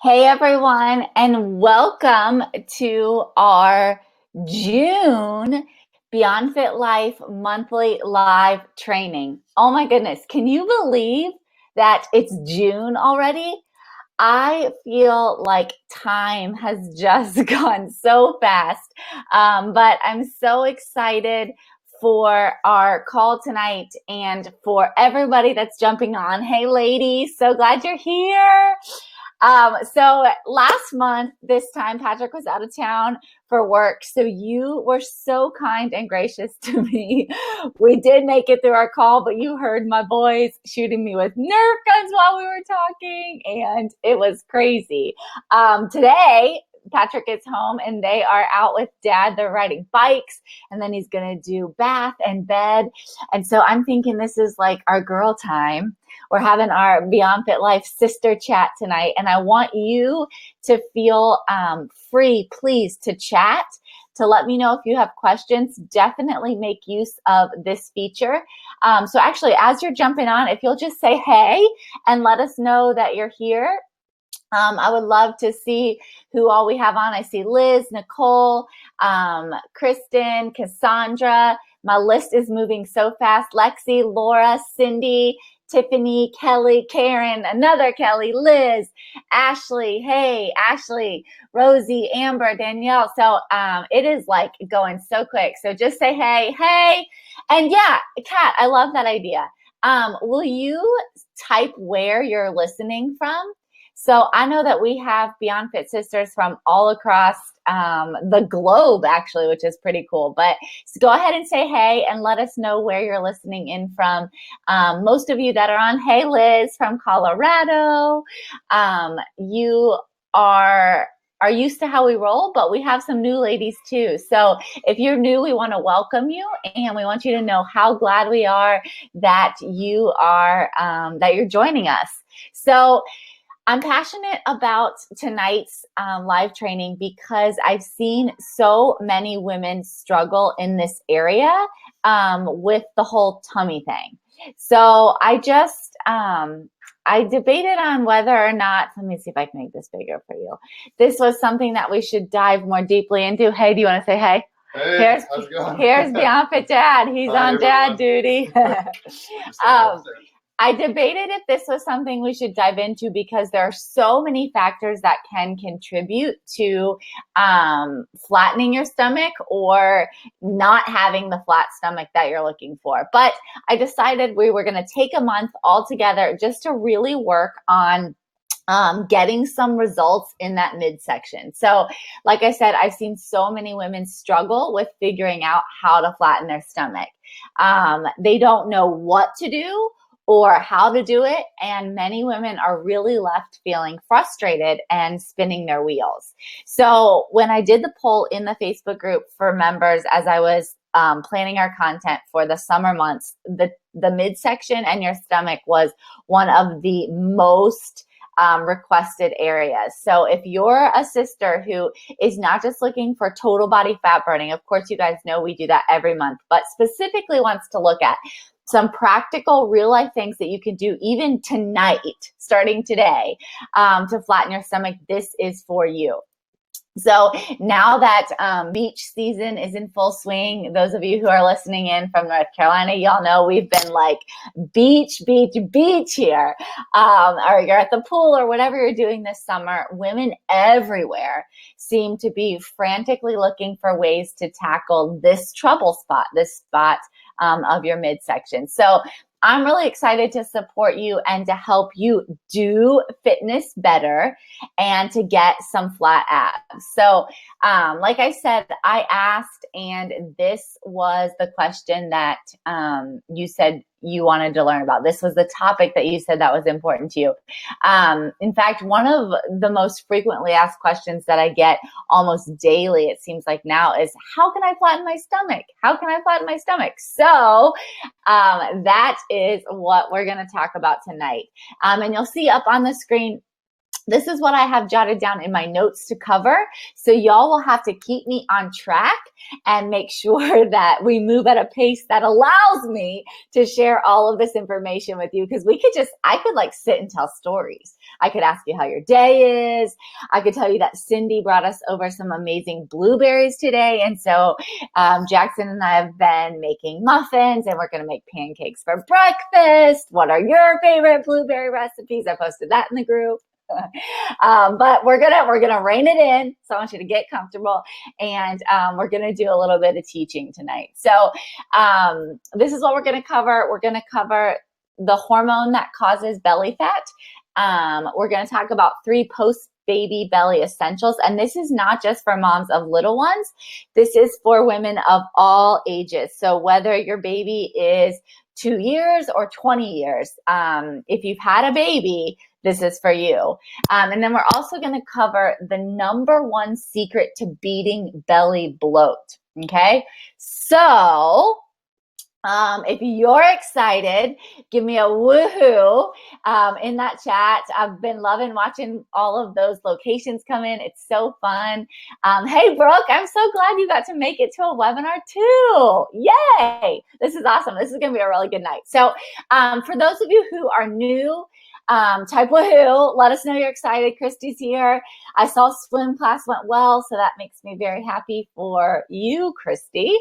Hey everyone, and welcome to our June BeyondFit Life monthly live training. Oh my goodness, can you believe that it's June already? I feel like time has just gone so fast, but I'm so excited for our call tonight and for everybody that's jumping on. Hey ladies, so glad you're here. So last month, this time, Patrick was out of town for work. So you were so kind and gracious to me. We did make it through our call, but you heard my boys shooting me with Nerf guns while we were talking, and it was crazy. Today, Patrick is home and they are out with dad. They're riding bikes, and then he's going to do bath and bed. And so I'm thinking this is like our girl time. We're having our Beyond Fit Life sister chat tonight, and I want you to feel free, please, to chat, to let me know if you have questions. Definitely make use of this feature. So actually, as you're jumping on, if you'll just say hey and let us know that you're here. I would love to see who all we have on. I see Liz, Nicole, Kristen, Cassandra. My list is moving so fast. Lexi, Laura, Cindy, Tiffany, Kelly, Karen, another Kelly, Liz, Ashley, hey, Ashley, Rosie, Amber, Danielle. So it is like going so quick. So just say hey, hey. And yeah, Kat, I love that idea. Will you type where you're listening from? So I know that we have Beyond Fit sisters from all across the globe, actually, which is pretty cool. But so go ahead and say hey and let us know where you're listening in from. Most of you that are on, hey, Liz from Colorado. You are used to how we roll, but we have some new ladies too. So if you're new, we want to welcome you, and we want you to know how glad we are that you are that you're joining us. So I'm passionate about tonight's live training because I've seen so many women struggle in this area with the whole tummy thing. So I debated on whether or not, let me see if I can make this bigger for you. This was something that we should dive more deeply into. Hey, do you want to say hey? Hey, how's it going? Here's Beyond Fit Dad. He's Hi, on dad duty. everyone. I debated if this was something we should dive into because there are so many factors that can contribute to flattening your stomach or not having the flat stomach that you're looking for. But I decided we were going to take a month all together just to really work on getting some results in that midsection. So like I said, I've seen so many women struggle with figuring out how to flatten their stomach. They don't know what to do or how to do it. And many women are really left feeling frustrated and spinning their wheels. So when I did the poll in the Facebook group for members, as I was planning our content for the summer months, the midsection and your stomach was one of the most requested areas. So if you're a sister who is not just looking for total body fat burning, of course, you guys know we do that every month, but specifically wants to look at some practical real life things that you can do even tonight, starting today, to flatten your stomach, this is for you. So now that beach season is in full swing, those of you who are listening in from North Carolina, y'all know we've been like beach, beach, beach here. Or you're at the pool or whatever you're doing this summer. Women everywhere seem to be frantically looking for ways to tackle this trouble spot, this spot of your midsection. So I'm really excited to support you and to help you do fitness better and to get some flat abs. So like I said, I asked, and this was the question that you said you wanted to learn about. This was the topic that you said that was important to you. In fact, one of the most frequently asked questions that I get almost daily, it seems like now, is how can I flatten my stomach? How can I flatten my stomach? So that is what we're going to talk about tonight. And you'll see up on the screen this is what I have jotted down in my notes to cover. So y'all will have to keep me on track and make sure that we move at a pace that allows me to share all of this information with you. Because I could like sit and tell stories. I could ask you how your day is. I could tell you that Cindy brought us over some amazing blueberries today. And so Jackson and I have been making muffins, and we're going to make pancakes for breakfast. What are your favorite blueberry recipes? I posted that in the group. But we're gonna rein it in. So I want you to get comfortable, and we're gonna do a little bit of teaching tonight. So this is what we're gonna cover. We're gonna cover the hormone that causes belly fat. We're gonna talk about 3 post-baby belly essentials, and this is not just for moms of little ones. This is for women of all ages. So whether your baby is 2 years or 20 years, if you've had a baby, this is for you. And then we're also going to cover the #1 secret to beating belly bloat. Okay. So if you're excited, give me a woohoo in that chat. I've been loving watching all of those locations come in. It's so fun. Hey, Brooke, I'm so glad you got to make it to a webinar too. Yay. This is awesome. This is going to be a really good night. So for those of you who are new, type woohoo, let us know you're excited. Christy's here. I saw swim class went well, so that makes me very happy for you, Christy.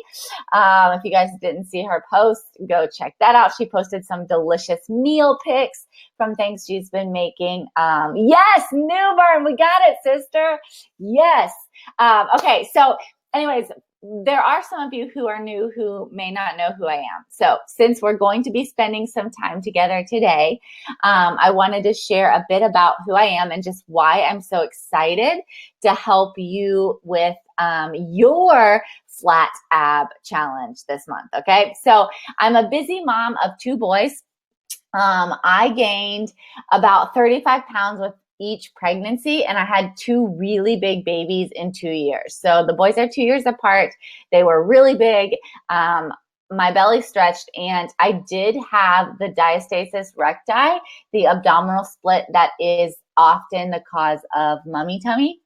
If you guys didn't see her post, go check that out. She posted some delicious meal pics from things she's been making. Yes, Newburn, we got it, sister. Yes. Okay, so anyways, there are some of you who are new who may not know who I am. So since we're going to be spending some time together today, I wanted to share a bit about who I am and just why I'm so excited to help you with your flat ab challenge this month. Okay, so I'm a busy mom of 2 boys. I gained about 35 pounds with each pregnancy, and I had 2 really big babies in 2 years. So the boys are 2 years apart. They were really big. My belly stretched, and I did have the diastasis recti, the abdominal split that is often the cause of mummy tummy.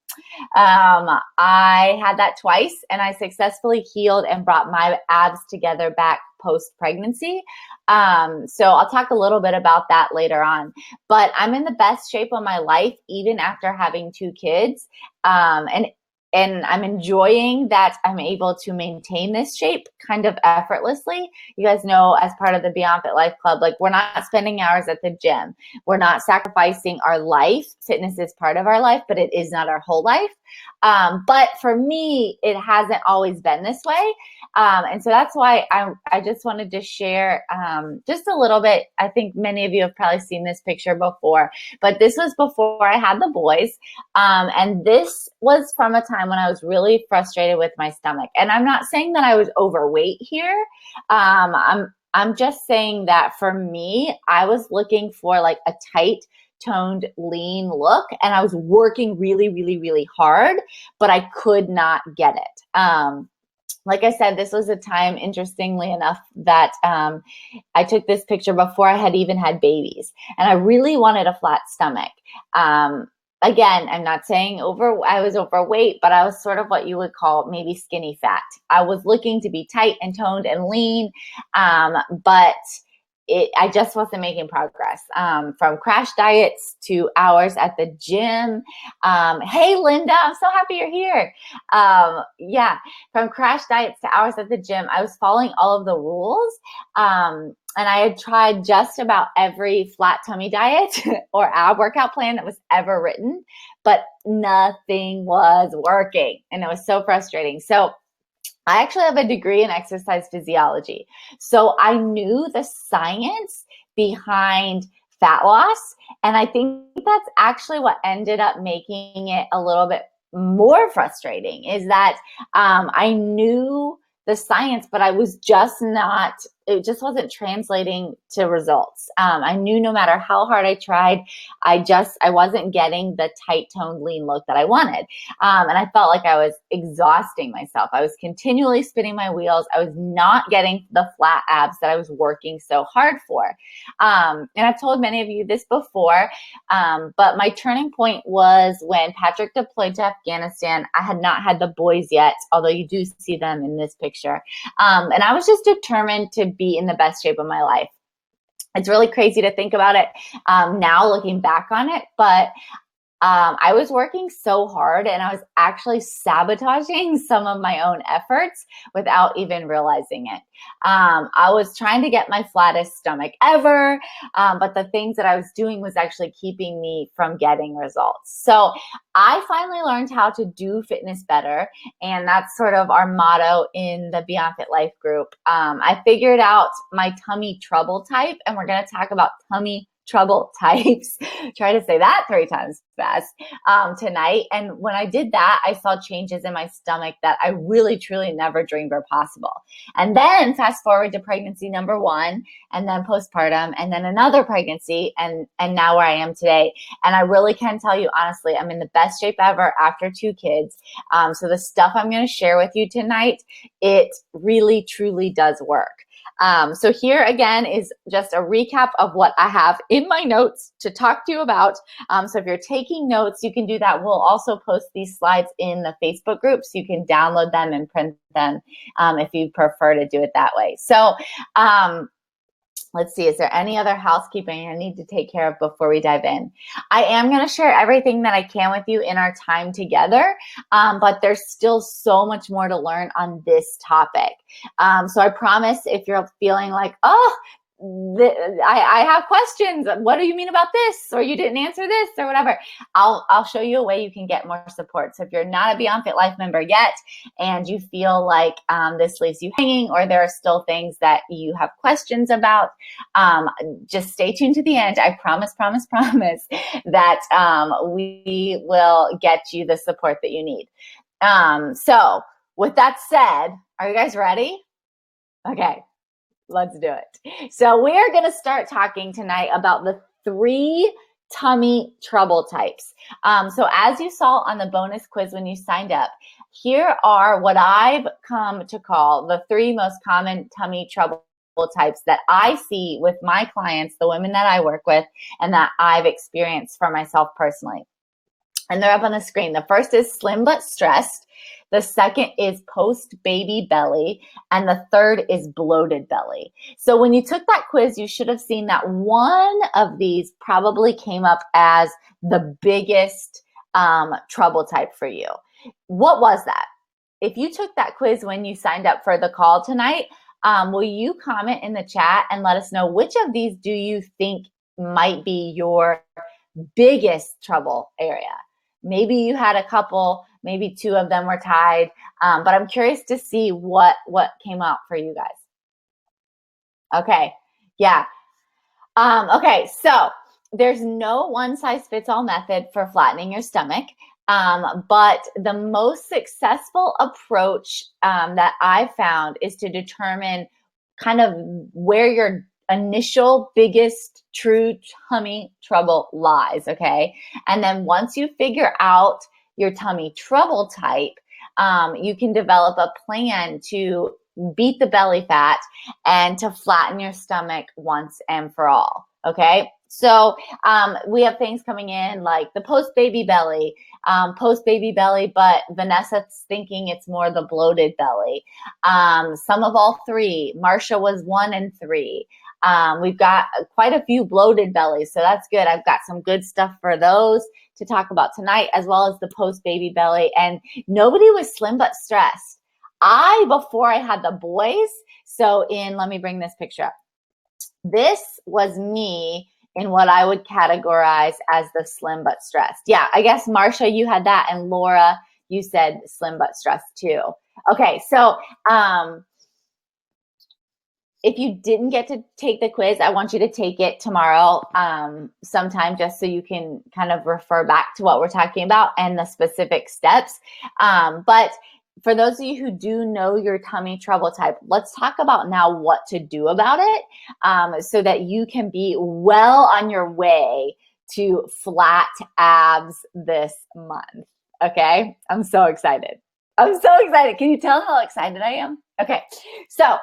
I had that twice, and I successfully healed and brought my abs together back post-pregnancy. So I'll talk a little bit about that later on, but I'm in the best shape of my life, even after having 2 kids. And I'm enjoying that I'm able to maintain this shape kind of effortlessly. You guys know, as part of the BeyondFit Life Club, like, we're not spending hours at the gym. We're not sacrificing our life. Fitness is part of our life, but it is not our whole life. But for me, it hasn't always been this way. And so that's why I just wanted to share just a little bit. I think many of you have probably seen this picture before, but this was before I had the boys. And this was from a time when I was really frustrated with my stomach. And I'm not saying that I was overweight here. I'm just saying that for me, I was looking for like a tight, toned, lean look, and I was working really, really, really hard, but I could not get it. Like I said, this was a time, interestingly enough, that I took this picture before I had even had babies, and I really wanted a flat stomach. Again, I'm not saying I was overweight, but I was sort of what you would call maybe skinny fat. I was looking to be tight and toned and lean, but I just wasn't making progress. From crash diets to hours at the gym. Hey, Linda, I'm so happy you're here. Yeah, from crash diets to hours at the gym, I was following all of the rules. And I had tried just about every flat tummy diet or ab workout plan that was ever written, but nothing was working. And it was so frustrating. So I actually have a degree in exercise physiology. So I knew the science behind fat loss. And I think that's actually what ended up making it a little bit more frustrating, is that I knew the science, but I was just not it just wasn't translating to results. I knew no matter how hard I tried, I wasn't getting the tight toned lean look that I wanted. And I felt like I was exhausting myself. I was continually spinning my wheels. I was not getting the flat abs that I was working so hard for. And I've told many of you this before, but my turning point was when Patrick deployed to Afghanistan. I had not had the boys yet, although you do see them in this picture. And I was just determined to be in the best shape of my life. It's really crazy to think about it now looking back on it, but I was working so hard and I was actually sabotaging some of my own efforts without even realizing it. I was trying to get my flattest stomach ever, but the things that I was doing was actually keeping me from getting results. So I finally learned how to do fitness better, and that's sort of our motto in the BeyondFit Life group. I figured out my tummy trouble type, and we're going to talk about tummy trouble types. Try to say that 3 times fast tonight. And when I did that, I saw changes in my stomach that I really, truly never dreamed were possible. And then fast forward to pregnancy number 1, and then postpartum, and then another pregnancy, and now where I am today. And I really can tell you honestly, I'm in the best shape ever after 2 kids. So the stuff I'm going to share with you tonight, it really, truly does work. So here again is just a recap of what I have in my notes to talk to you about. So if you're taking notes, you can do that. We'll also post these slides in the Facebook group, so you can download them and print them if you prefer to do it that way. So let's see, is there any other housekeeping I need to take care of before we dive in? I am going to share everything that I can with you in our time together, but there's still so much more to learn on this topic. So I promise, if you're feeling like, oh, I have questions. What do you mean about this? Or you didn't answer this or whatever. I'll show you a way you can get more support. So if you're not a BeyondFit Life member yet and you feel like this leaves you hanging, or there are still things that you have questions about, just stay tuned to the end. I promise that we will get you the support that you need. So with that said, are you guys ready? Okay. Let's do it. So we're going to start talking tonight about the 3 tummy trouble types. So as you saw on the bonus quiz when you signed up, here are what I've come to call the 3 most common tummy trouble types that I see with my clients, the women that I work with, and that I've experienced for myself personally. And they're up on the screen. The first is slim but stressed. The second is post-baby belly. And the third is bloated belly. So when you took that quiz, you should have seen that one of these probably came up as the biggest trouble type for you. What was that? If you took that quiz when you signed up for the call tonight, will you comment in the chat and let us know which of these do you think might be your biggest trouble area? Maybe you had a couple, maybe 2 of them were tied, but I'm curious to see what came out for you guys. Okay, yeah. Okay, so there's no one-size-fits-all method for flattening your stomach, but the most successful approach that I've found is to determine kind of where your initial biggest true tummy trouble lies, okay? And then once you figure out your tummy trouble type, you can develop a plan to beat the belly fat and to flatten your stomach once and for all, okay? So we have things coming in like the post-baby belly, but Vanessa's thinking it's more the bloated belly. Some of all 3. Marsha was 1 and 3. We've got quite a few bloated bellies, so that's good. I've got some good stuff for those to talk about tonight, as well as the post-baby belly. And nobody was slim but stressed. Before I had the boys, let me bring this picture up. This was me in what I would categorize as the slim but stressed. Yeah, I guess Marsha, you had that, and Laura, you said slim but stressed too. Okay, so if you didn't get to take the quiz, I want you to take it tomorrow sometime, just so you can kind of refer back to what we're talking about and the specific steps. But for those of you who do know your tummy trouble type, let's talk about now what to do about it, so that you can be well on your way to flat abs this month. Okay, I'm so excited. I'm so excited. Can you tell how excited I am? Okay, so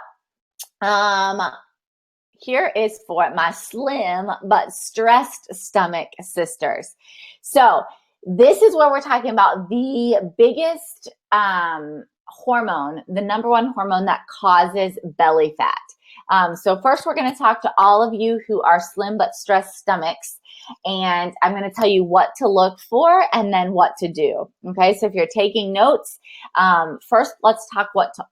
here is for my slim but stressed stomach sisters. So this is where we're talking about the biggest hormone, the number one hormone that causes belly fat. So first we're going to talk to all of you who are slim but stressed stomachs, and I'm going to tell you what to look for and then what to do. Okay, so if you're taking notes, first let's talk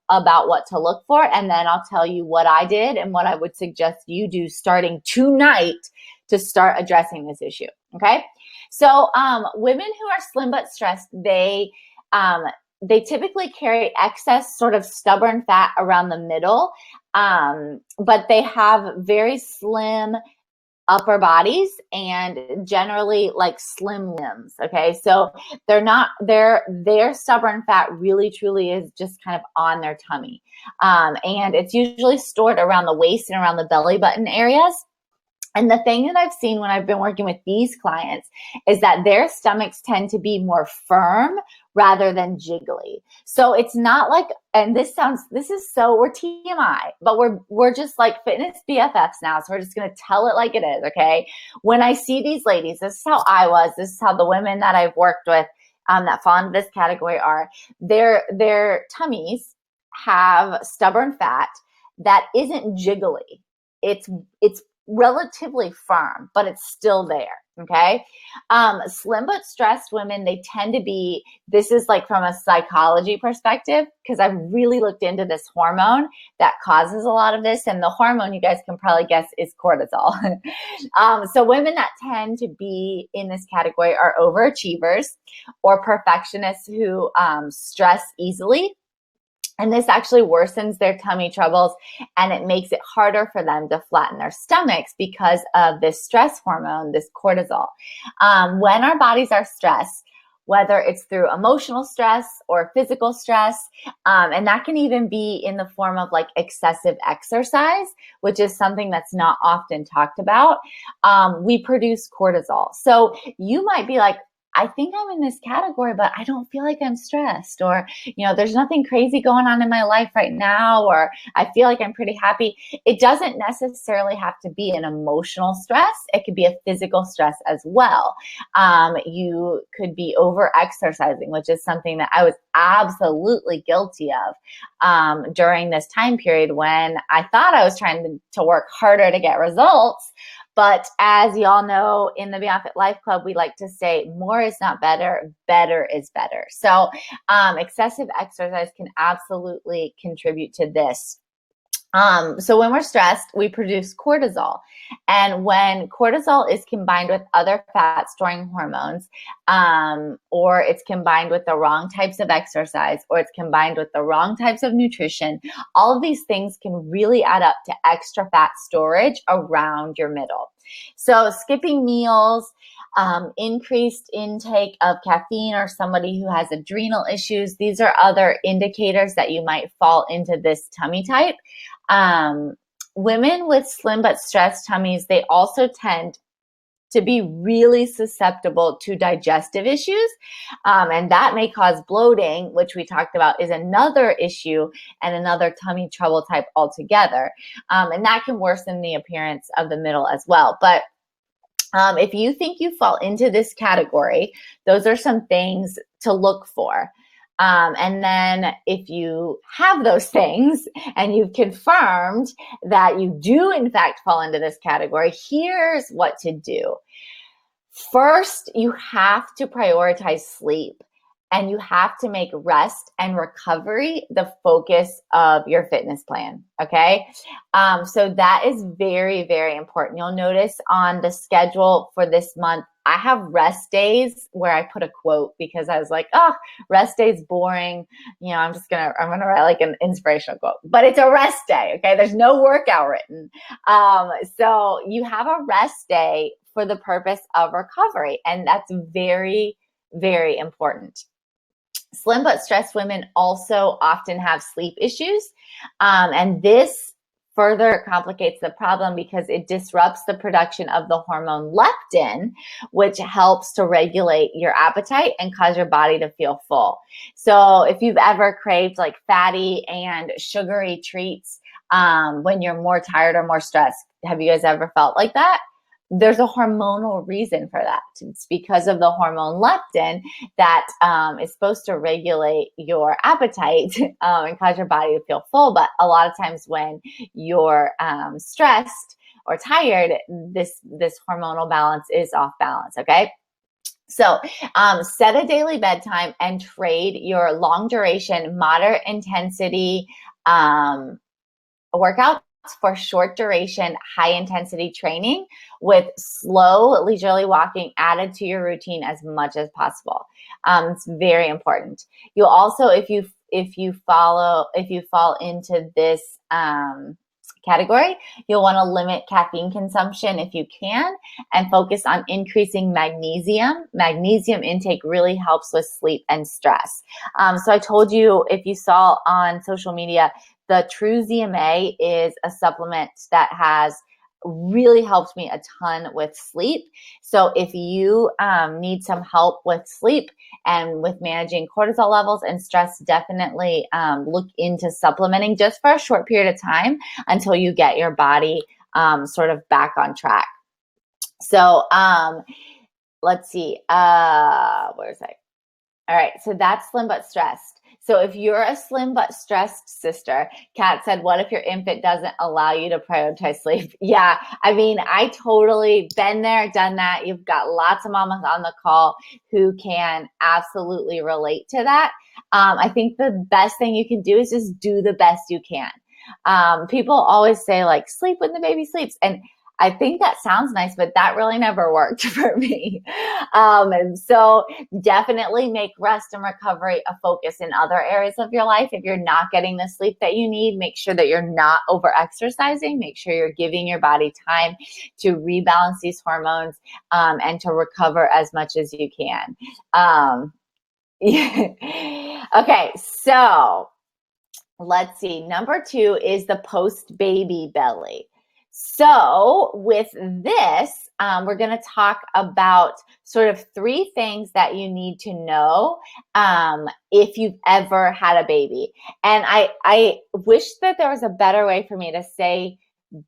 about what to look for, and then I'll tell you what I did and what I would suggest you do starting tonight to start addressing this issue. Okay, so women who are slim but stressed, they typically carry excess sort of stubborn fat around the middle, but they have very slim upper bodies and generally like slim limbs. Okay, so their stubborn fat really truly is just kind of on their tummy, and it's usually stored around the waist and around the belly button areas. And the thing that I've seen when I've been working with these clients is that their stomachs tend to be more firm rather than jiggly. So it's not like, and we're TMI, but we're just like fitness BFFs now. So we're just going to tell it like it is. Okay. When I see these ladies, this is how I was, this is how the women that I've worked with, that fall into this category are, their tummies have stubborn fat that isn't jiggly. It's relatively firm, but it's still there. Okay. Slim but stressed women, they tend to be, this is like from a psychology perspective, because I've really looked into this hormone that causes a lot of this. And the hormone, you guys can probably guess, is cortisol. So women that tend to be in this category are overachievers or perfectionists who stress easily. And this actually worsens their tummy troubles, and it makes it harder for them to flatten their stomachs because of this stress hormone, this cortisol. When our bodies are stressed, whether it's through emotional stress or physical stress, and that can even be in the form of like excessive exercise, which is something that's not often talked about, we produce cortisol. So you might be like, I think I'm in this category, but I don't feel like I'm stressed, or, there's nothing crazy going on in my life right now, or I feel like I'm pretty happy. It doesn't necessarily have to be an emotional stress. It could be a physical stress as well. You could be over exercising, which is something that I was absolutely guilty of during this time period when I thought I was trying to work harder to get results. But as y'all know, in the BeyondFit Life Club, we like to say more is not better, better is better. So excessive exercise can absolutely contribute to this. So when we're stressed, we produce cortisol. And when cortisol is combined with other fat storing hormones, or it's combined with the wrong types of exercise, or it's combined with the wrong types of nutrition, all of these things can really add up to extra fat storage around your middle. So skipping meals, increased intake of caffeine, or somebody who has adrenal issues, these are other indicators that you might fall into this tummy type. Women with slim but stressed tummies, they also tend to be really susceptible to digestive issues. And that may cause bloating, which we talked about is another issue and another tummy trouble type altogether. And that can worsen the appearance of the middle as well. But if you think you fall into this category, those are some things to look for. And then if you have those things and you've confirmed that you do in fact fall into this category, here's what to do. First, you have to prioritize sleep, and you have to make rest and recovery the focus of your fitness plan. Okay. So that is very, very important. You'll notice on the schedule for this month, I have rest days where I put a quote because I was like, oh, rest day's boring. I'm going to write like an inspirational quote, but it's a rest day. Okay. There's no workout written. So you have a rest day for the purpose of recovery. And that's very, very important. Slim but stressed women also often have sleep issues. And this further complicates the problem because it disrupts the production of the hormone leptin, which helps to regulate your appetite and cause your body to feel full. So if you've ever craved like fatty and sugary treats when you're more tired or more stressed, have you guys ever felt like that? There's a hormonal reason for that. It's because of the hormone leptin that is supposed to regulate your appetite and cause your body to feel full. But a lot of times when you're stressed or tired, this hormonal balance is off balance, okay? So set a daily bedtime and trade your long duration, moderate intensity workouts for short duration, high intensity training with slow leisurely walking added to your routine as much as possible. It's very important. You'll also, if you fall into this category, you'll want to limit caffeine consumption if you can and focus on increasing magnesium. Magnesium intake really helps with sleep and stress. So I told you, if you saw on social media, the True ZMA is a supplement that has really helped me a ton with sleep. So if you need some help with sleep and with managing cortisol levels and stress, definitely look into supplementing just for a short period of time until you get your body sort of back on track. So let's see, where's I? All right, so that's slim but stressed. So if you're a slim but stressed sister, Kat said, what if your infant doesn't allow you to prioritize sleep? Yeah, I mean, I totally been there, done that. You've got lots of mamas on the call who can absolutely relate to that. I think the best thing you can do is just do the best you can. People always say like, sleep when the baby sleeps. And I think that sounds nice, but that really never worked for me. And so definitely make rest and recovery a focus in other areas of your life. If you're not getting the sleep that you need, make sure that you're not over exercising. Make sure you're giving your body time to rebalance these hormones and to recover as much as you can. Okay, so let's see. Number 2 is the post-baby belly. So with this, we're going to talk about sort of 3 things that you need to know if you've ever had a baby. And I wish that there was a better way for me to say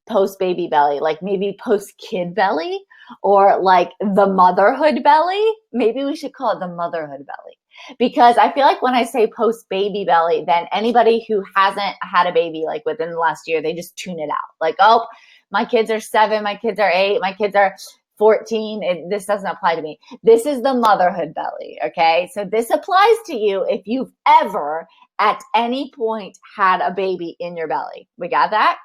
post-baby belly, like maybe post-kid belly or like the motherhood belly. Maybe we should call it the motherhood belly. Because I feel like when I say post-baby belly, then anybody who hasn't had a baby like within the last year, they just tune it out. Like, oh, my kids are 7, my kids are 8, my kids are 14. This doesn't apply to me. This is the motherhood belly, okay? So this applies to you if you've ever at any point had a baby in your belly. We got that?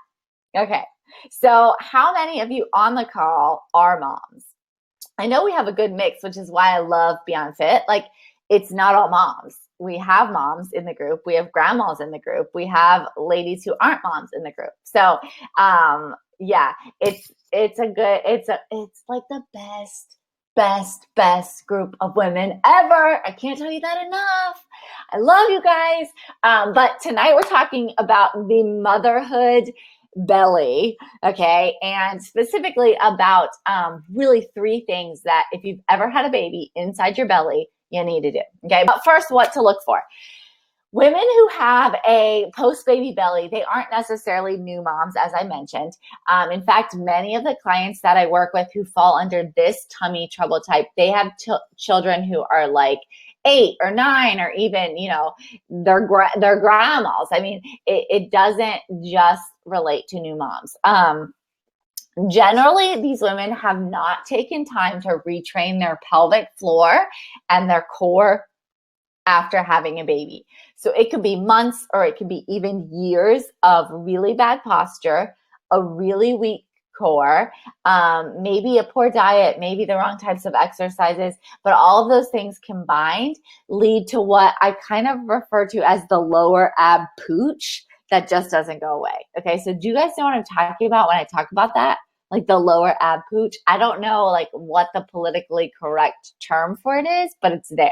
Okay. So how many of you on the call are moms? I know we have a good mix, which is why I love BeyondFit. Like, it's not all moms. We have moms in the group. We have grandmas in the group. We have ladies who aren't moms in the group. So, yeah, it's like the best group of women ever. I can't tell you that enough. I love you guys. But tonight we're talking about the motherhood belly, okay, and specifically about really 3 things that if you've ever had a baby inside your belly, you need to do, okay? But first, what to look for. Women who have a post-baby belly, they aren't necessarily new moms, as I mentioned. In fact, many of the clients that I work with who fall under this tummy trouble type, they have children who are like 8 or 9 or even, you know, their grandmas. I mean, it doesn't just relate to new moms. Generally, these women have not taken time to retrain their pelvic floor and their core after having a baby. So it could be months or it could be even years of really bad posture, a really weak core, maybe a poor diet, maybe the wrong types of exercises, but all of those things combined lead to what I kind of refer to as the lower ab pooch that just doesn't go away. Okay, so do you guys know what I'm talking about when I talk about that? Like the lower ab pooch? I don't know like what the politically correct term for it is, but it's there.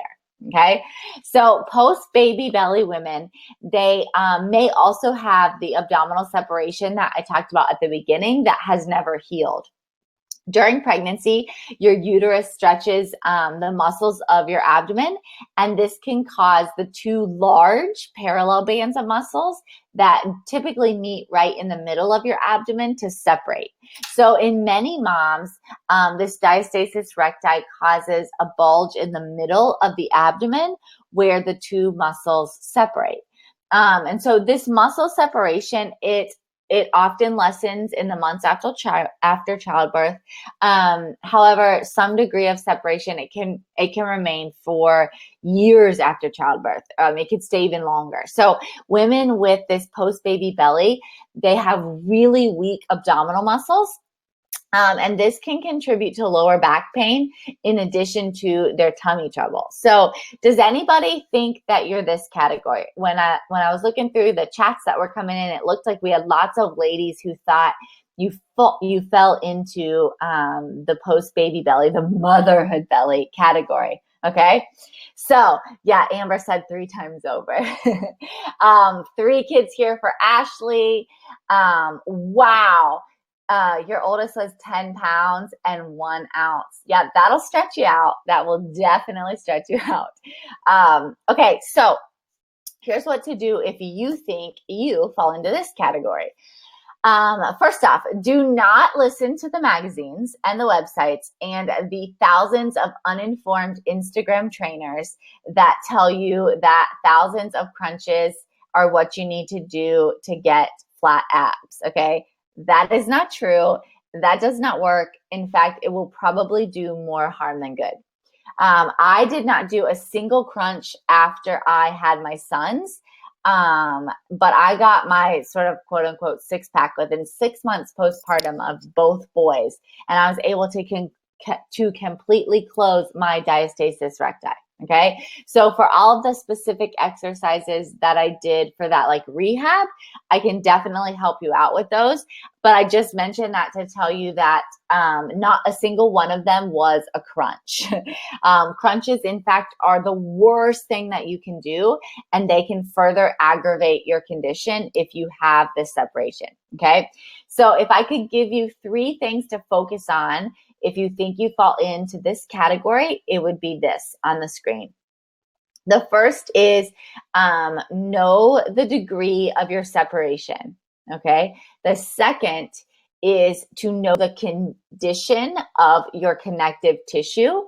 Okay, so post-baby belly women, they may also have the abdominal separation that I talked about at the beginning that has never healed. During pregnancy, your uterus stretches the muscles of your abdomen, and this can cause the two large parallel bands of muscles that typically meet right in the middle of your abdomen to separate. So in many moms, this diastasis recti causes a bulge in the middle of the abdomen where the two muscles separate. And so this muscle separation, it often lessens in the months after childbirth. However, some degree of separation, it can remain for years after childbirth. It could stay even longer. So women with this post-baby belly, they have really weak abdominal muscles. And this can contribute to lower back pain in addition to their tummy trouble. So does anybody think that you're this category? When I was looking through the chats that were coming in, it looked like we had lots of ladies who thought you fell into the post-baby belly, the motherhood belly category. Okay. So yeah, Amber said 3 times over. 3 kids here for Ashley. Wow. Your oldest was 10 pounds and 1 ounce. Yeah, that'll stretch you out. That will definitely stretch you out. Okay, so here's what to do if you think you fall into this category. First off, do not listen to the magazines and the websites and the thousands of uninformed Instagram trainers that tell you that thousands of crunches are what you need to do to get flat abs, okay? That is not true. That does not work. In fact, it will probably do more harm than good. I did not do a single crunch after I had my sons. But I got my sort of quote unquote 6-pack within 6 months postpartum of both boys. And I was able to completely close my diastasis recti. Okay. So for all of the specific exercises that I did for that like rehab, I can definitely help you out with those. But I just mentioned that to tell you that not a single one of them was a crunch. Crunches, in fact, are the worst thing that you can do, and they can further aggravate your condition if you have this separation. Okay. So if I could give you 3 things to focus on, if you think you fall into this category, it would be this on the screen. The first is know the degree of your separation, okay? The second is to know the condition of your connective tissue.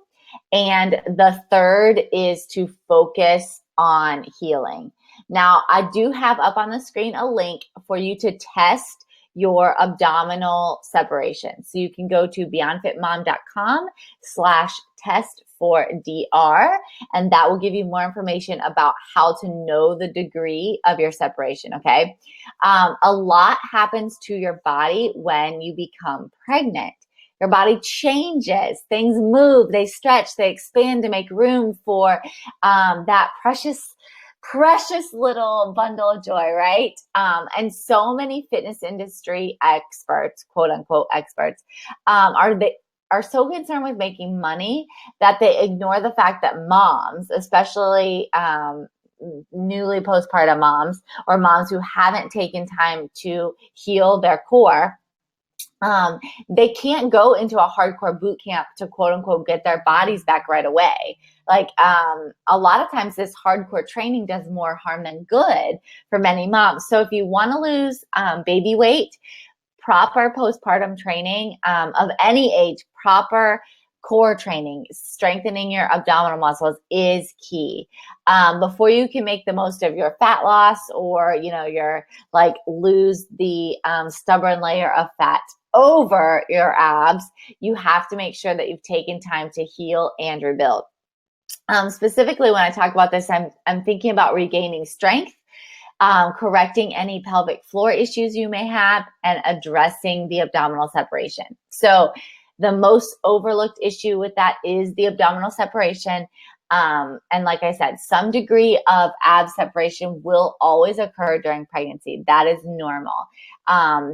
And the third is to focus on healing. Now, I do have up on the screen a link for you to test your abdominal separation. So you can go to beyondfitmom.com/test4DR, and that will give you more information about how to know the degree of your separation, okay? A lot happens to your body when you become pregnant. Your body changes, things move, they stretch, they expand to make room for that precious little bundle of joy, right? And so many fitness industry experts, quote unquote experts, are so concerned with making money that they ignore the fact that moms, especially newly postpartum moms or moms who haven't taken time to heal their core, they can't go into a hardcore boot camp to quote unquote get their bodies back right away. Like a lot of times this hardcore training does more harm than good for many moms. So if you want to lose baby weight, proper postpartum training of any age, proper core training, strengthening your abdominal muscles is key. Before you can make the most of your fat loss or, your like lose the stubborn layer of fat over your abs, you have to make sure that you've taken time to heal and rebuild. Specifically, when I talk about this, I'm thinking about regaining strength, correcting any pelvic floor issues you may have, and addressing the abdominal separation. So the most overlooked issue with that is the abdominal separation. And like I said, some degree of ab separation will always occur during pregnancy. That is normal.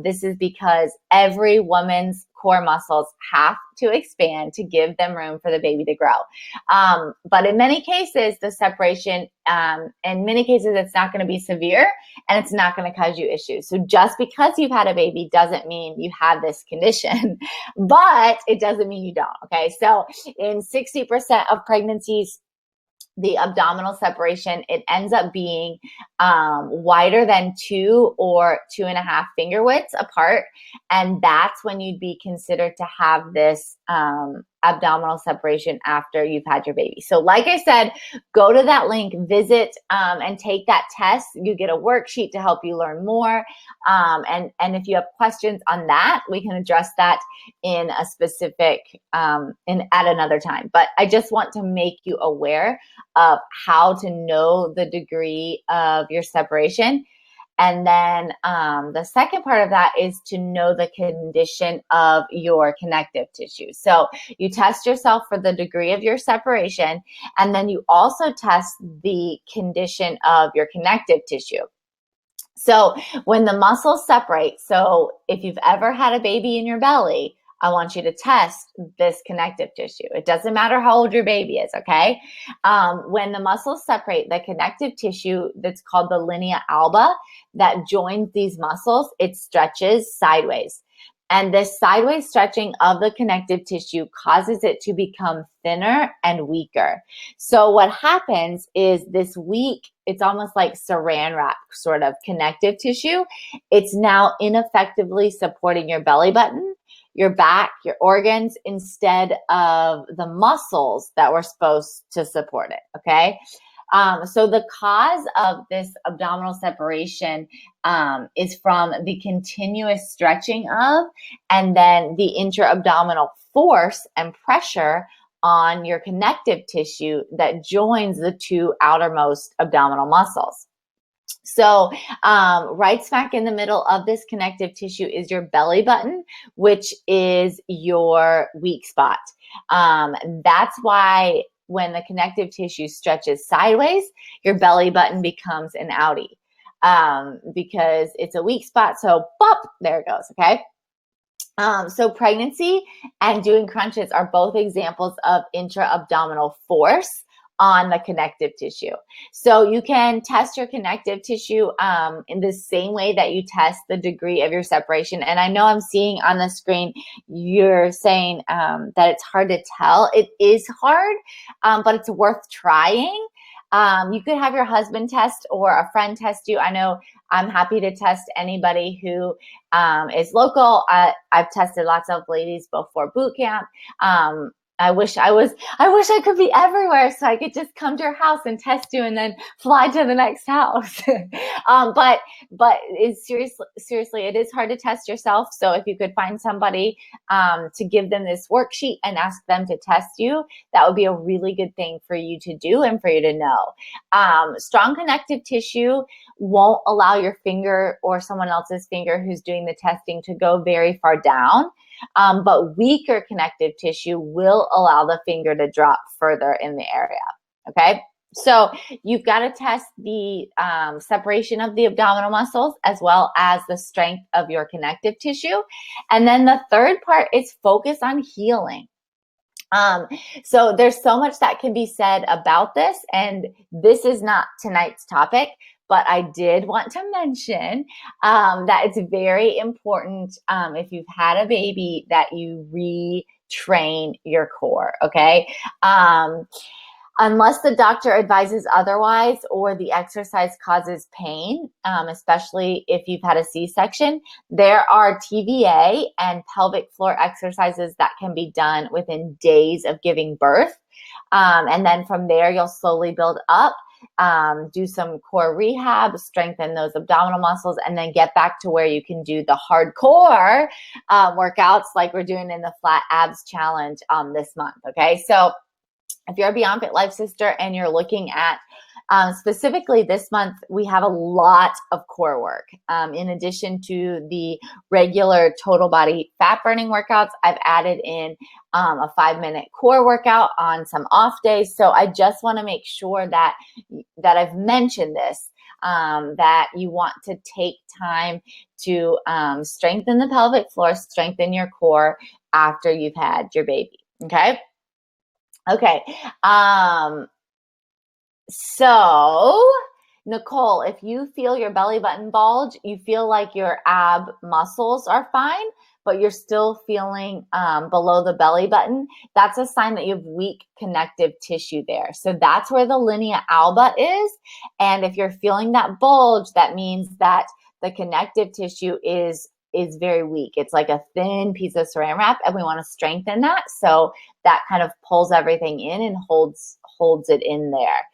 This is because every woman's core muscles have to expand to give them room for the baby to grow. But in many cases, the separation, in many cases, it's not going to be severe and it's not going to cause you issues. So just because you've had a baby doesn't mean you have this condition, but it doesn't mean you don't. Okay. So in 60% of pregnancies, the abdominal separation, it ends up being wider than 2 or 2.5 finger widths apart. And that's when you'd be considered to have this abdominal separation after you've had your baby. So like I said, go to that link, visit and take that test. You get a worksheet to help you learn more. And if you have questions on that, we can address that in a specific, at another time. But I just want to make you aware of how to know the degree of your separation. And then the second part of that is to know the condition of your connective tissue. So you test yourself for the degree of your separation, and then you also test the condition of your connective tissue. So when the muscles separate, so if you've ever had a baby in your belly, I want you to test this connective tissue. It doesn't matter how old your baby is, okay? When the muscles separate, the connective tissue that's called the linea alba that joins these muscles, it stretches sideways. And this sideways stretching of the connective tissue causes it to become thinner and weaker. So what happens is this weak, it's almost like saran wrap sort of connective tissue. It's now ineffectively supporting your belly button, your back, your organs, instead of the muscles that were supposed to support it, okay? So the cause of this abdominal separation is from the continuous stretching of, and then the intra-abdominal force and pressure on your connective tissue that joins the two outermost abdominal muscles. So right smack in the middle of this connective tissue is your belly button, which is your weak spot. That's why when the connective tissue stretches sideways, your belly button becomes an outie because it's a weak spot. So pop, there it goes, okay? So pregnancy and doing crunches are both examples of intra-abdominal force on the connective tissue. So you can test your connective tissue in the same way that you test the degree of your separation. And I know I'm seeing on the screen, you're saying that it's hard to tell. It is hard, but it's worth trying. You could have your husband test or a friend test you. I know I'm happy to test anybody who is local. I've tested lots of ladies before boot camp. I wish I could be everywhere so I could just come to your house and test you and then fly to the next house. But it's seriously, it is hard to test yourself. So if you could find somebody to give them this worksheet and ask them to test you, that would be a really good thing for you to do and for you to know. Strong connective tissue won't allow your finger or someone else's finger who's doing the testing to go very far down. But weaker connective tissue will allow the finger to drop further in the area, okay? So you've got to test the separation of the abdominal muscles as well as the strength of your connective tissue. And then the third part is focus on healing. So there's so much that can be said about this, and this is not tonight's topic, but I did want to mention that it's very important if you've had a baby that you retrain your core, okay? Unless the doctor advises otherwise or the exercise causes pain, especially if you've had a C-section, there are TVA and pelvic floor exercises that can be done within days of giving birth. And then from there, you'll slowly build up, do some core rehab, strengthen those abdominal muscles, and then get back to where you can do the hardcore workouts like we're doing in the Flat Abs Challenge this month, okay? So if you're a BeyondFit Life Sister and you're looking at specifically this month, we have a lot of core work. In addition to the regular total body fat burning workouts, I've added in a 5-minute core workout on some off days. So I just want to make sure that I've mentioned this that you want to take time to strengthen the pelvic floor, strengthen your core after you've had your baby. Okay. Okay. So, Nicole, if you feel your belly button bulge, you feel like your ab muscles are fine, but you're still feeling below the belly button, that's a sign that you have weak connective tissue there. So that's where the linea alba is. And if you're feeling that bulge, that means that the connective tissue is very weak. It's like a thin piece of saran wrap, and we want to strengthen that. So that kind of pulls everything in and holds it in there.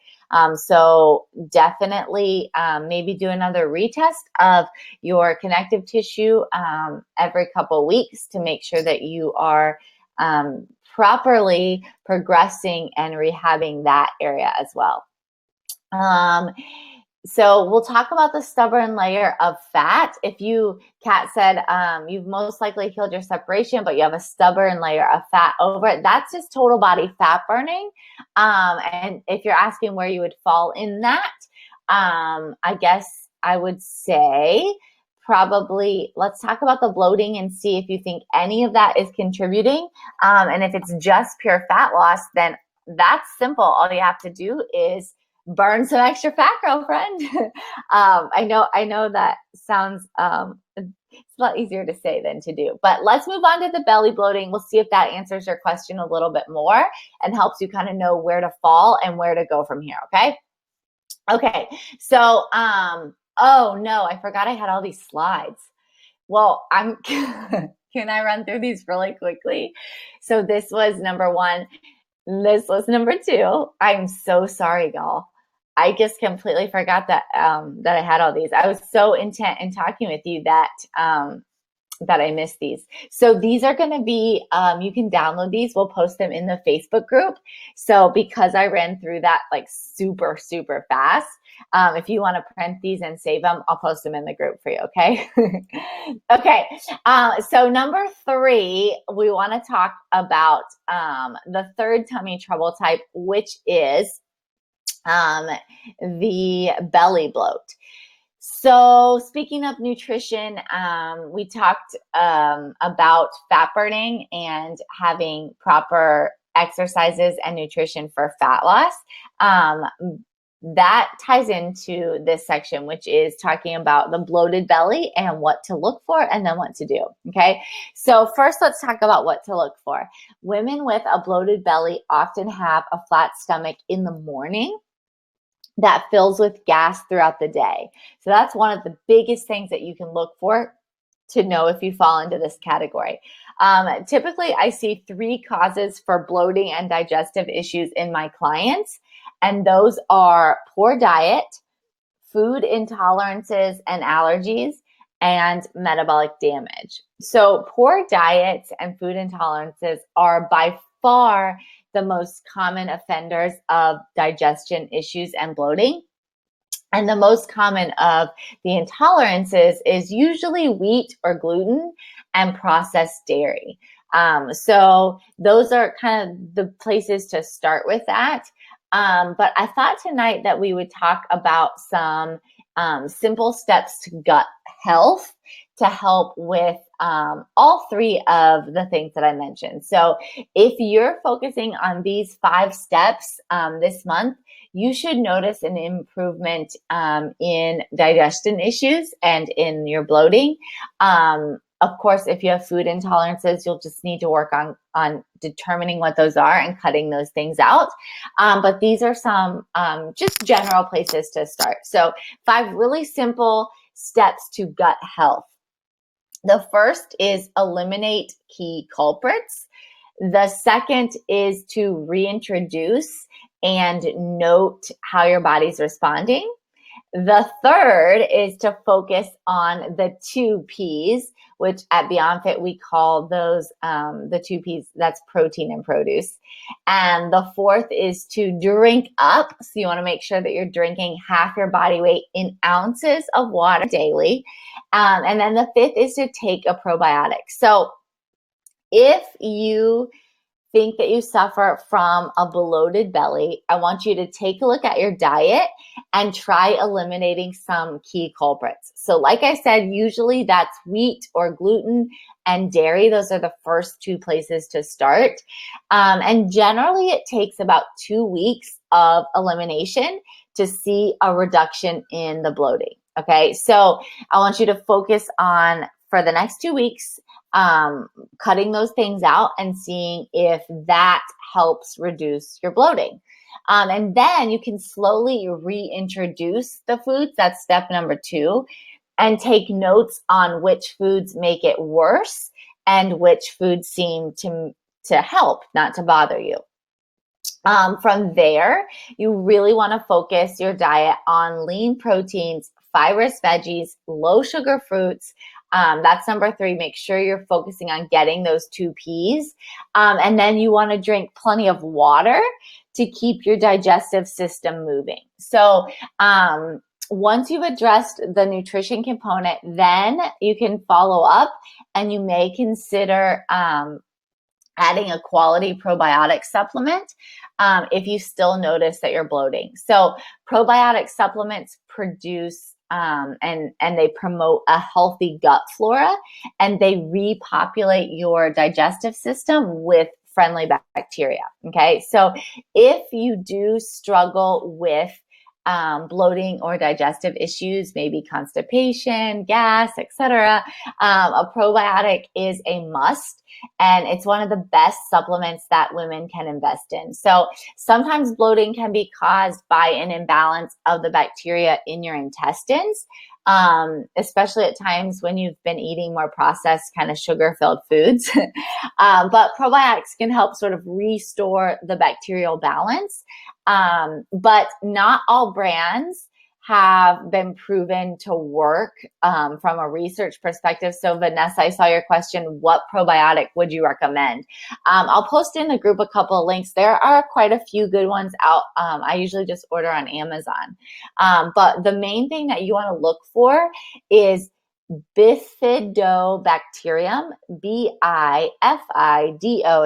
So definitely maybe do another retest of your connective tissue every couple weeks to make sure that you are properly progressing and rehabbing that area as well. So we'll talk about the stubborn layer of fat. If you, Kat said, you've most likely healed your separation, but you have a stubborn layer of fat over it, that's just total body fat burning. And if you're asking where you would fall in that, I guess I would say probably let's talk about the bloating and see if you think any of that is contributing. And if it's just pure fat loss, then that's simple. All you have to do is burn some extra fat, girlfriend. I know that sounds it's a lot easier to say than to do, but let's move on to the belly bloating. We'll see if that answers your question a little bit more and helps you kind of know where to fall and where to go from here. Okay. So oh no, I forgot I had all these slides. Well, can I run through these really quickly? So this was number 1. This was number 2. I'm so sorry, y'all. I just completely forgot that that I had all these. I was so intent in talking with you that that I missed these. So these are going to be, you can download these. We'll post them in the Facebook group. So because I ran through that like super, super fast, if you want to print these and save them, I'll post them in the group for you. Okay. Okay. So number 3, we want to talk about the third tummy trouble type, which is the belly bloat. So speaking of nutrition, we talked about fat burning and having proper exercises and nutrition for fat loss. That ties into this section, which is talking about the bloated belly and what to look for and then what to do. Okay. So first, let's talk about what to look for. Women with a bloated belly often have a flat stomach in the morning that fills with gas throughout the day. So that's one of the biggest things that you can look for to know if you fall into this category. Typically, I see 3 causes for bloating and digestive issues in my clients, and those are poor diet, food intolerances and allergies, and metabolic damage. So poor diets and food intolerances are by far the most common offenders of digestion issues and bloating. And the most common of the intolerances is usually wheat or gluten and processed dairy. So those are kind of the places to start with that. But I thought tonight that we would talk about some simple steps to gut health to help with all 3 of the things that I mentioned. So if you're focusing on these 5 steps this month, you should notice an improvement in digestion issues and in your bloating. Of course, if you have food intolerances, you'll just need to work on determining what those are and cutting those things out. But these are some just general places to start. So 5 really simple steps to gut health. The first is eliminate key culprits. The second is to reintroduce and note how your body's responding. The third is to focus on the 2 P's, which at BeyondFit we call those the 2 P's, that's protein and produce. And the fourth is to drink up. So you want to make sure that you're drinking half your body weight in ounces of water daily. And then the 5th is to take a probiotic. So if you think that you suffer from a bloated belly, I want you to take a look at your diet and try eliminating some key culprits. So like I said, usually that's wheat or gluten and dairy. Those are the first two places to start. And generally it takes about 2 weeks of elimination to see a reduction in the bloating. Okay, so I want you to focus on, for the next 2 weeks, cutting those things out and seeing if that helps reduce your bloating. And then you can slowly reintroduce the foods. That's step number 2. And take notes on which foods make it worse and which foods seem to help, not to bother you. From there, you really want to focus your diet on lean proteins, fibrous veggies, low sugar fruits. That's number 3. Make sure you're focusing on getting those 2 P's. And then you want to drink plenty of water to keep your digestive system moving. So once you've addressed the nutrition component, then you can follow up and you may consider adding a quality probiotic supplement if you still notice that you're bloating. So probiotic supplements produce and they promote a healthy gut flora, and they repopulate your digestive system with friendly bacteria. Okay, so if you do struggle with bloating or digestive issues, maybe constipation, gas, etc., a probiotic is a must, and it's one of the best supplements that women can invest in. So sometimes bloating can be caused by an imbalance of the bacteria in your intestines, especially at times when you've been eating more processed, kind of sugar-filled foods. But probiotics can help sort of restore the bacterial balance. But not all brands have been proven to work from a research perspective. So Vanessa, I saw your question, what probiotic would you recommend? I'll post in the group a couple of links. There are quite a few good ones out. I usually just order on Amazon. But the main thing that you want to look for is Bifidobacterium, Bifido,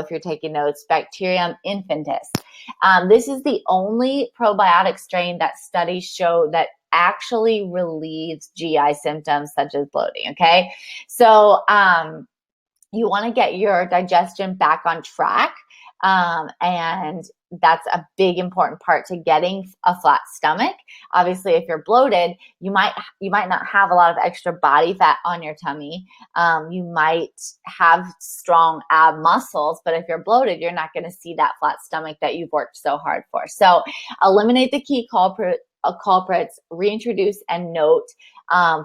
if you're taking notes, Bacterium infantis. This is the only probiotic strain that studies show that actually relieves GI symptoms such as bloating, okay? So you want to get your digestion back on track, and that's a big important part to getting a flat stomach. Obviously, if you're bloated, you might not have a lot of extra body fat on your tummy. You might have strong ab muscles, but if you're bloated, you're not going to see that flat stomach that you've worked so hard for. So eliminate the key culprits, reintroduce and note.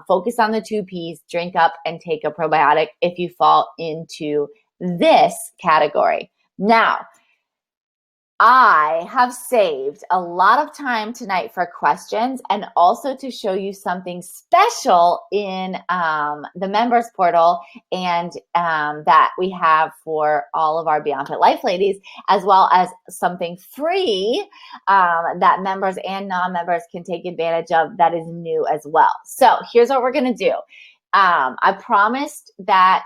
Focus on the 2 P's, drink up and take a probiotic if you fall into this category. Now, I have saved a lot of time tonight for questions and also to show you something special in the members portal and that we have for all of our BeyondFit Life ladies, as well as something free that members and non-members can take advantage of that is new as well. So here's what we're going to do. I promised that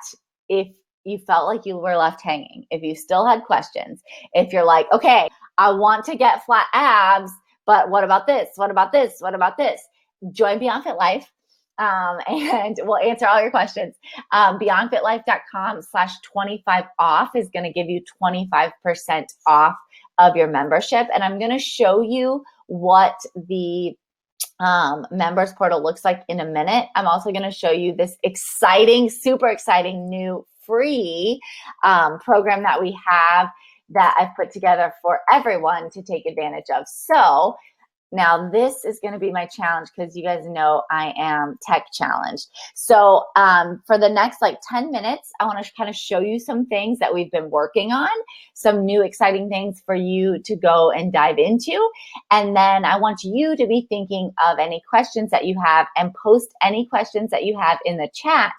if you felt like you were left hanging, if you still had questions, if you're like, okay, I want to get flat abs, but what about this? What about this? What about this? Join BeyondFit Life, and we'll answer all your questions. BeyondFitLife.com/25 off is going to give you 25% off of your membership. And I'm going to show you what the members portal looks like in a minute. I'm also going to show you this exciting, super exciting new free program that we have that I've put together for everyone to take advantage of. So now this is going to be my challenge because you guys know I am tech challenged. So for the next 10 minutes, I want to kind of show you some things that we've been working on, some new exciting things for you to go and dive into. And then I want you to be thinking of any questions that you have and post any questions that you have in the chat,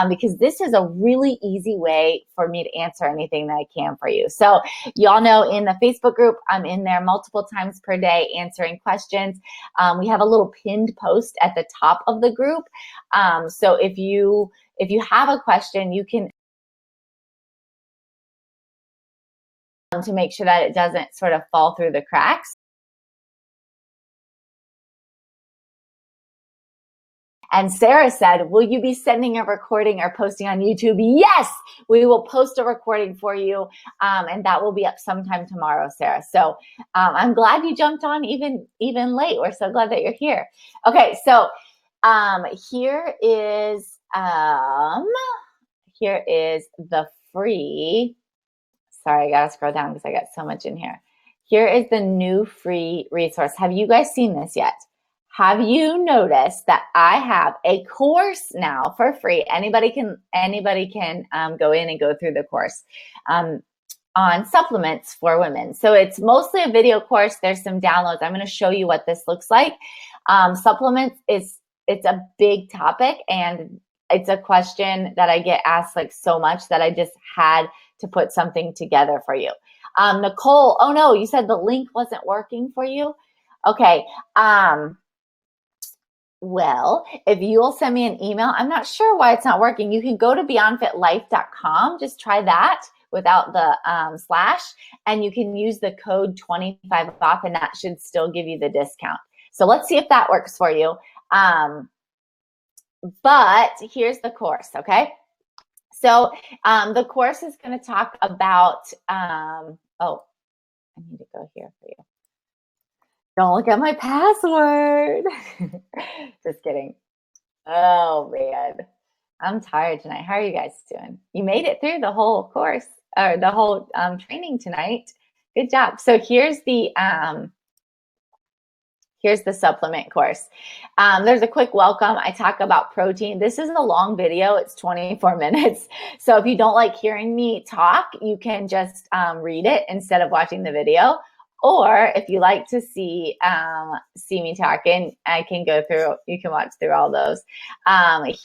because this is a really easy way for me to answer anything that I can for you. So y'all know in the Facebook group, I'm in there multiple times per day answering questions. We have a little pinned post at the top of the group. So if you have a question, you can to make sure that it doesn't sort of fall through the cracks. And Sarah said, will you be sending a recording or posting on YouTube? Yes, we will post a recording for you. And that will be up sometime tomorrow, Sarah. So I'm glad you jumped on even late. We're so glad that you're here. Okay, so here is the free. Sorry, I gotta scroll down because I got so much in here. Here is the new free resource. Have you guys seen this yet? Have you noticed that I have a course now for free? Anybody can go in and go through the course on supplements for women. So it's mostly a video course. There's some downloads. I'm going to show you what this looks like. Supplements it's a big topic, and it's a question that I get asked like so much that I just had to put something together for you. Nicole, oh no, you said the link wasn't working for you? Okay. Well, if you will send me an email, I'm not sure why it's not working. You can go to beyondfitlife.com. Just try that without the slash, and you can use the code 25 off, and that should still give you the discount. So let's see if that works for you. But here's the course, okay? So the course is going to talk about, oh, I need to go here for you. Don't look at my password. Just kidding. Oh, man. I'm tired tonight. How are you guys doing? You made it through the whole course or the whole training tonight. Good job. So here's the supplement course. There's a quick welcome. I talk about protein. This is a long video. It's 24 minutes. So if you don't like hearing me talk, you can just read it instead of watching the video. Or if you like to see me talking, I can go through, you can watch through all those.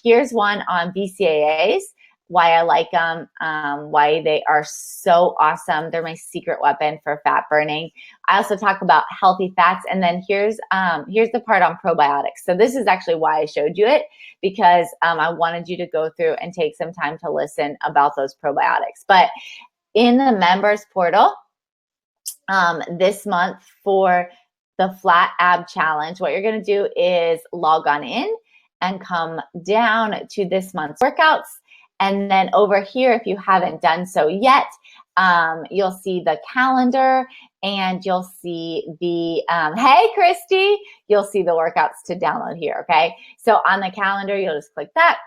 Here's one on BCAAs, why I like them, why they are so awesome. They're my secret weapon for fat burning. I also talk about healthy fats. And then here's the part on probiotics. So this is actually why I showed you it, because I wanted you to go through and take some time to listen about those probiotics. But in the members portal, this month for the Flat Ab Challenge, what you're going to do is log on in and come down to this month's workouts. And then over here, if you haven't done so yet, you'll see the calendar and you'll see the, hey, Christy, you'll see the workouts to download here, okay? So on the calendar, you'll just click that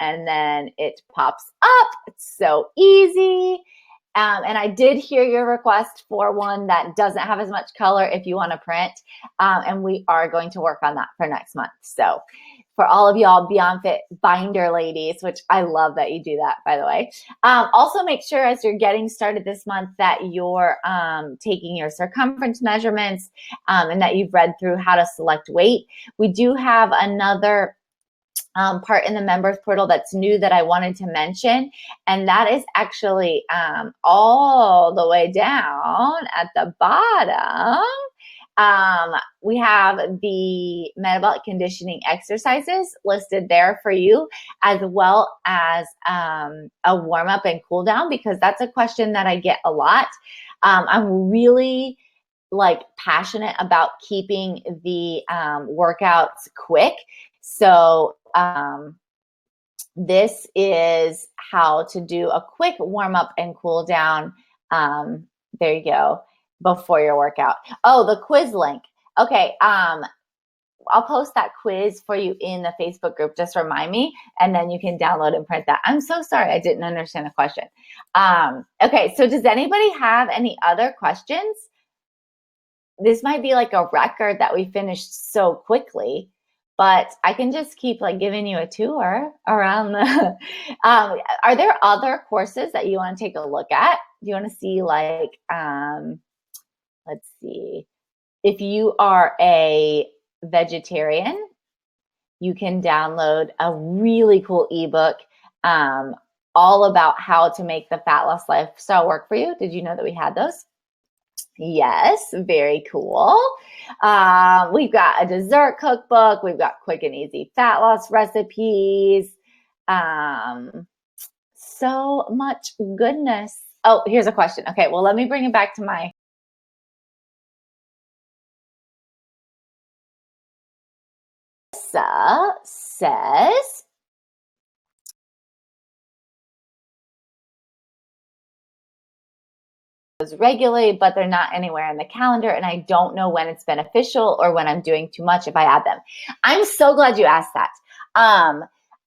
and then it pops up. It's so easy. And I did hear your request for one that doesn't have as much color if you want to print. And we are going to work on that for next month. So for all of y'all BeyondFit binder ladies, which I love that you do that, by the way. Also make sure as you're getting started this month that you're taking your circumference measurements and that you've read through how to select weight. We do have another part in the members portal that's new that I wanted to mention, and that is actually all the way down at the bottom. We have the metabolic conditioning exercises listed there for you, as well as a warm up and cool down, because that's a question that I get a lot. I'm really passionate about keeping the workouts quick. So this is how to do a quick warm up and cool down. There you go, before your workout. Oh, the quiz link. Okay. I'll post that quiz for you in the Facebook group. Just remind me, and then you can download and print that. I'm so sorry. I didn't understand the question. Okay. So does anybody have any other questions? This might be like a record that we finished so quickly, but I can just keep giving you a tour around the, are there other courses that you want to take a look at? Do you want to see let's see, if you are a vegetarian, you can download a really cool ebook, all about how to make the fat loss lifestyle work for you. Did you know that we had those? Yes, very cool. We've got a dessert cookbook. We've got quick and easy fat loss recipes. So much goodness. Oh, here's a question. Okay, well, let me bring it back to my says regularly, but they're not anywhere in the calendar, and I don't know when it's beneficial or when I'm doing too much if I add them. I'm so glad you asked that.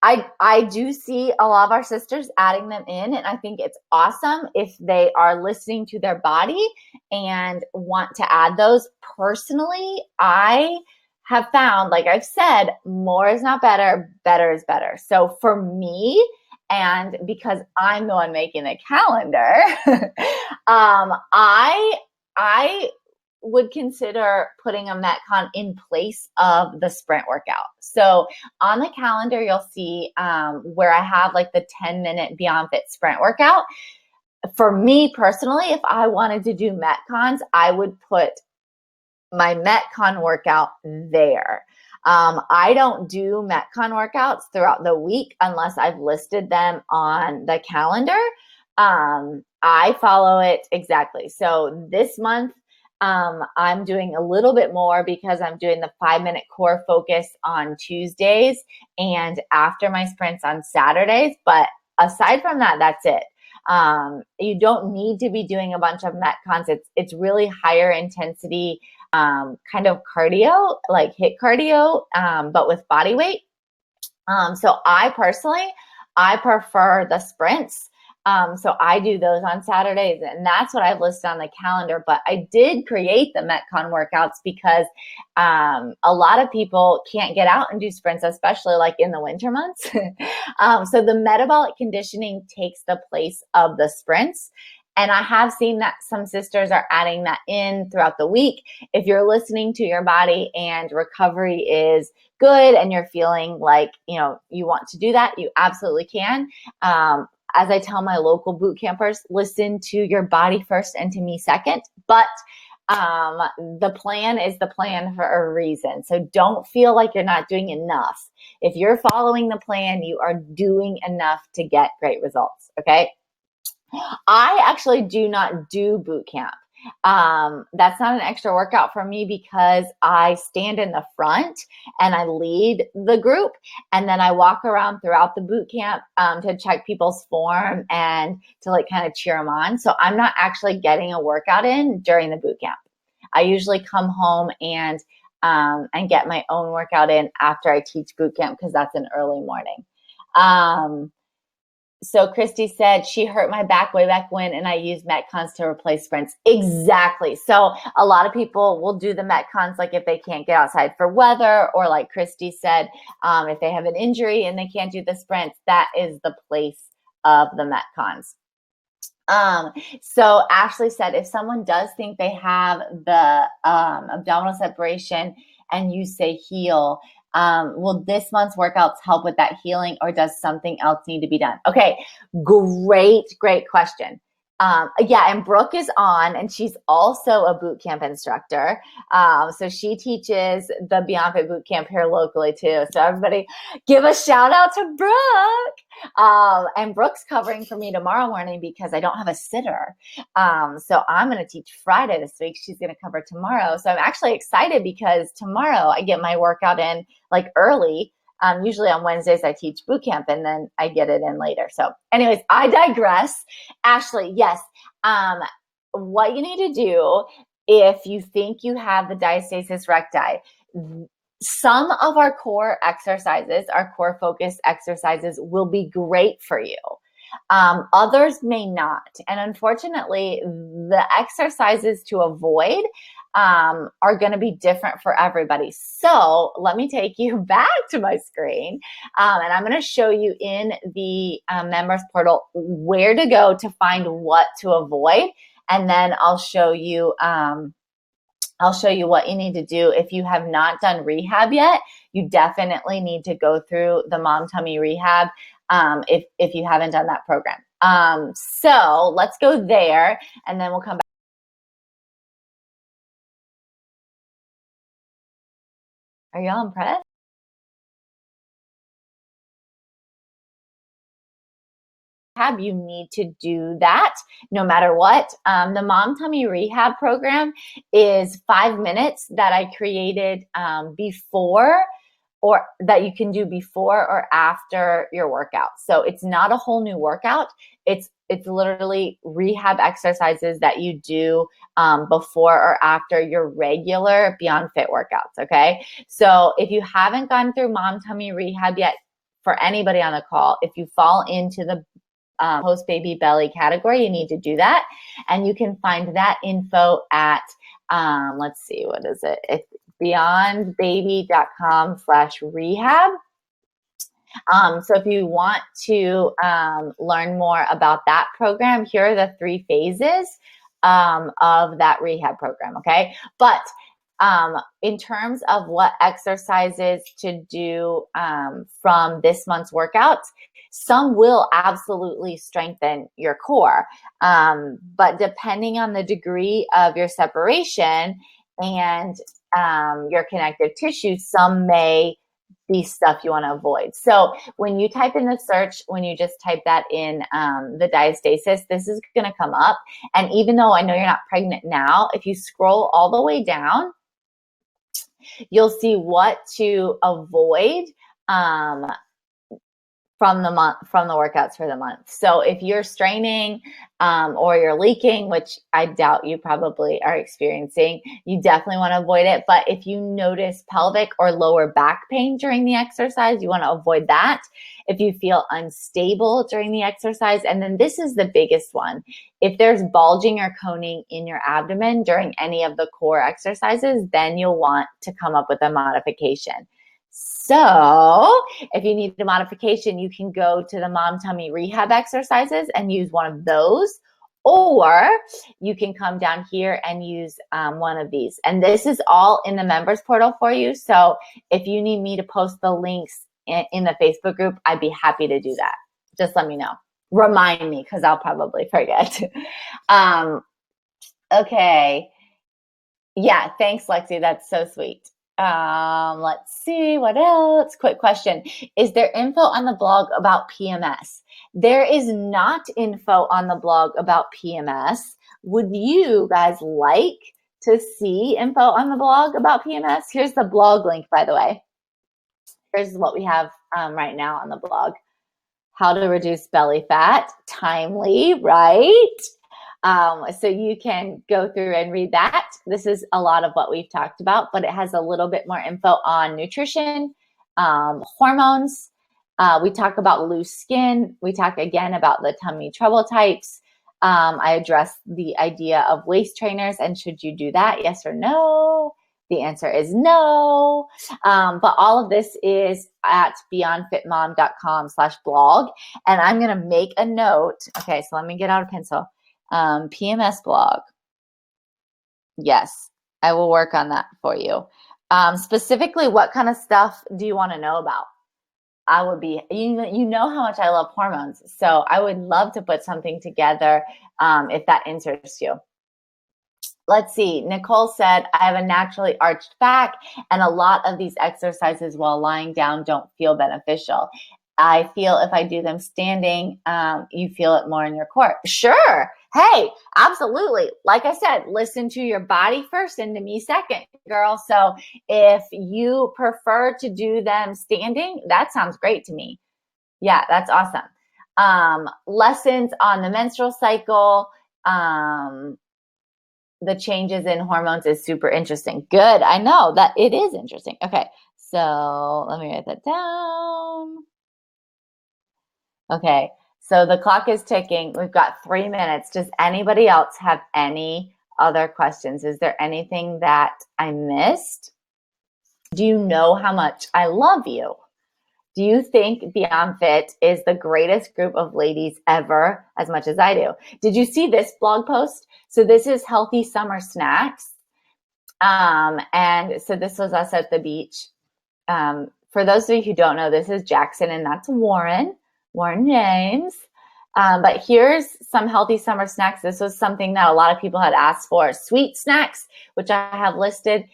I do see a lot of our sisters adding them in, and I think it's awesome if they are listening to their body and want to add those. Personally, I have found, like I've said, more is not better, better is better. So for me, and because I'm the one making the calendar, I would consider putting a Metcon in place of the sprint workout. So on the calendar, you'll see where I have like the 10-minute BeyondFit sprint workout. For me personally, if I wanted to do Metcons, I would put my Metcon workout there. I don't do Metcon workouts throughout the week unless I've listed them on the calendar. I follow it exactly. So this month, I'm doing a little bit more because I'm doing the 5-minute core focus on Tuesdays and after my sprints on Saturdays. But aside from that, that's it. You don't need to be doing a bunch of Metcons. It's really higher intensity kind of cardio, like HIIT cardio, but with body weight. So I personally, I prefer the sprints. So I do those on Saturdays, and that's what I've listed on the calendar. But I did create the Metcon workouts because a lot of people can't get out and do sprints, especially like in the winter months. So the metabolic conditioning takes the place of the sprints. And I have seen that some sisters are adding that in throughout the week. If you're listening to your body and recovery is good and you're feeling like, you want to do that, you absolutely can. As I tell my local boot campers, listen to your body first and to me second. But the plan is the plan for a reason. So don't feel like you're not doing enough. If you're following the plan, you are doing enough to get great results. Okay. I actually do not do boot camp. That's not an extra workout for me because I stand in the front and I lead the group, and then I walk around throughout the boot camp to check people's form and to like kind of cheer them on. So I'm not actually getting a workout in during the boot camp. I usually come home and get my own workout in after I teach boot camp because that's an early morning. So Christy said she hurt my back way back when, and I used Metcons to replace sprints. Exactly. So a lot of people will do the Metcons like if they can't get outside for weather, or like Christy said, if they have an injury and they can't do the sprints, that is the place of the Metcons. So Ashley said, if someone does think they have the abdominal separation and you say heal, will this month's workouts help with that healing, or does something else need to be done? Okay, great question. Yeah, and Brooke is on, and she's also a boot camp instructor. So she teaches the BeyondFit boot camp here locally too. So everybody give a shout out to Brooke. And Brooke's covering for me tomorrow morning because I don't have a sitter. So I'm going to teach Friday this week. She's going to cover tomorrow. So I'm actually excited because tomorrow I get my workout in like early. Usually on Wednesdays I teach boot camp and then I get it in later. So anyways, I digress. Ashley, yes. What you need to do if you think you have the diastasis recti, some of our core exercises, our core focus exercises will be great for you. Others may not. And unfortunately, the exercises to avoid are going to be different for everybody. So let me take you back to my screen, and I'm going to show you in the members portal where to go to find what to avoid. And then I'll show you what you need to do. If you have not done rehab yet, you definitely need to go through the Mom Tummy Rehab if you haven't done that program. So let's go there, and then we'll come back. Are y'all impressed? rehab, you need to do that no matter what. The Mom Tummy Rehab program is 5 minutes that I created before, or that you can do before or after your workout. So it's not a whole new workout. It's literally rehab exercises that you do before or after your regular Beyond Fit workouts. Okay. So if you haven't gone through Mom Tummy Rehab yet, for anybody on the call, if you fall into the post baby belly category, you need to do that. And you can find that info at, let's see, what is it? It's beyondbaby.com/rehab. So if you want to learn more about that program, here are the 3 phases of that rehab program, okay? But in terms of what exercises to do from this month's workouts, some will absolutely strengthen your core. But depending on the degree of your separation and your connective tissue, some may be stuff you want to avoid. So when you type in the search, when you just type that in the diastasis, this is going to come up. And even though I know you're not pregnant now, if you scroll all the way down, you'll see what to avoid from the workouts for the month. So if you're straining or you're leaking, which I doubt you probably are experiencing, you definitely want to avoid it. But if you notice pelvic or lower back pain during the exercise, you want to avoid that. If you feel unstable during the exercise, and then this is the biggest one, if there's bulging or coning in your abdomen during any of the core exercises, then you'll want to come up with a modification. So if you need a modification, you can go to the Mom Tummy Rehab exercises and use one of those, or you can come down here and use one of these. And this is all in the members portal for you. So if you need me to post the links in the Facebook group, I'd be happy to do that. Just let me know. Remind me, because I'll probably forget. Okay. Yeah, thanks, Lexi. That's so sweet. Let's see what else. Quick question. Is there info on the blog about PMS? There is not info on the blog about PMS. Would you guys like to see info on the blog about PMS? Here's the blog link, by the way. Here's what we have right now on the blog. How to reduce belly fat. Timely, right? So you can go through and read that. This is a lot of what we've talked about, but it has a little bit more info on nutrition, hormones. We talk about loose skin. We talk again about the tummy trouble types. I address the idea of waist trainers and should you do that, yes or no? The answer is no. But all of this is at beyondfitmom.com/blog. And I'm going to make a note. Okay, so let me get out a pencil. PMS blog. Yes, I will work on that for you. Specifically, what kind of stuff do you want to know about? I would be, you know how much I love hormones. So I would love to put something together if that interests you. Let's see. Nicole said, I have a naturally arched back and a lot of these exercises while lying down don't feel beneficial. I feel if I do them standing, you feel it more in your core. Sure. Hey, absolutely. Like I said, listen to your body first and to me second, girl. So if you prefer to do them standing, that sounds great to me. Yeah, that's awesome. Lessons on the menstrual cycle, the changes in hormones is super interesting. Good. I know that it is interesting. Okay. So let me write that down. Okay. So the clock is ticking. We've got 3 minutes. Does anybody else have any other questions? Is there anything that I missed? Do you know how much I love you? Do you think BeyondFit is the greatest group of ladies ever as much as I do? Did you see this blog post? So this is healthy summer snacks. And so this was us at the beach. For those of you who don't know, this is Jackson and that's Warren James. But here's some healthy summer snacks. This was something that a lot of people had asked for. Sweet snacks, which I have listed.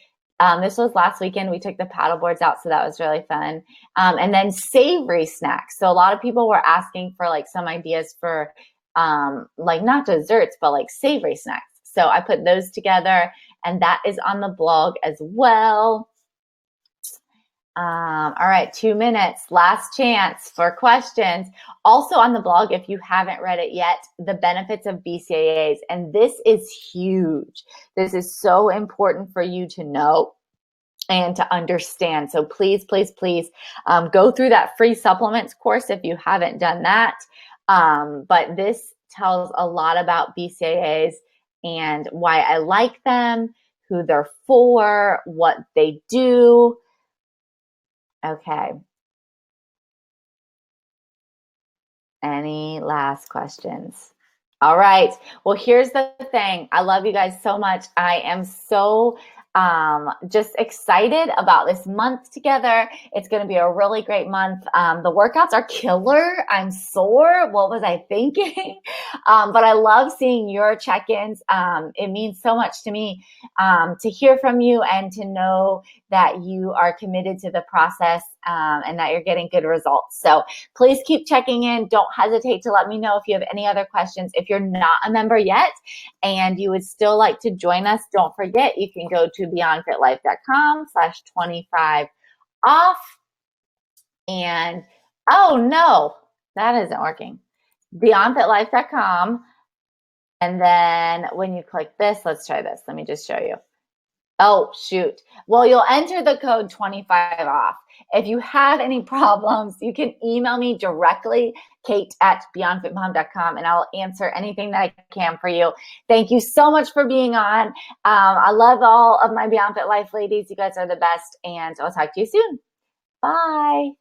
This was last weekend. We took the paddle boards out, so that was really fun. And then savory snacks. So a lot of people were asking for like some ideas for like not desserts, but like savory snacks. So I put those together, and that is on the blog as well. All right, 2 minutes, last chance for questions. Also on the blog, if you haven't read it yet, the benefits of BCAAs. And this is huge. This is so important for you to know and to understand. So please, please, please go through that free supplements course if you haven't done that. But this tells a lot about BCAAs and why I like them, who they're for, what they do. Okay. Any last questions? All right. Well, here's the thing. I love you guys so much. I am so just excited about this month together. It's going to be a really great month. The workouts are killer. I'm sore. What was I thinking? But I love seeing your check-ins. It means so much to me to hear from you and to know that you are committed to the process and that you're getting good results. So please keep checking in. Don't hesitate to let me know if you have any other questions. If you're not a member yet and you would still like to join us, don't forget you can go to beyondfitlife.com/25 off. And oh no, that isn't working. Beyondfitlife.com. And then when you click this, let's try this. Let me just show you. Oh, shoot. Well, you'll enter the code 25 off. If you have any problems, you can email me directly, kate@beyondfitmom.com, and I'll answer anything that I can for you. Thank you so much for being on. I love all of my Beyond Fit Life ladies. You guys are the best, and I'll talk to you soon. Bye.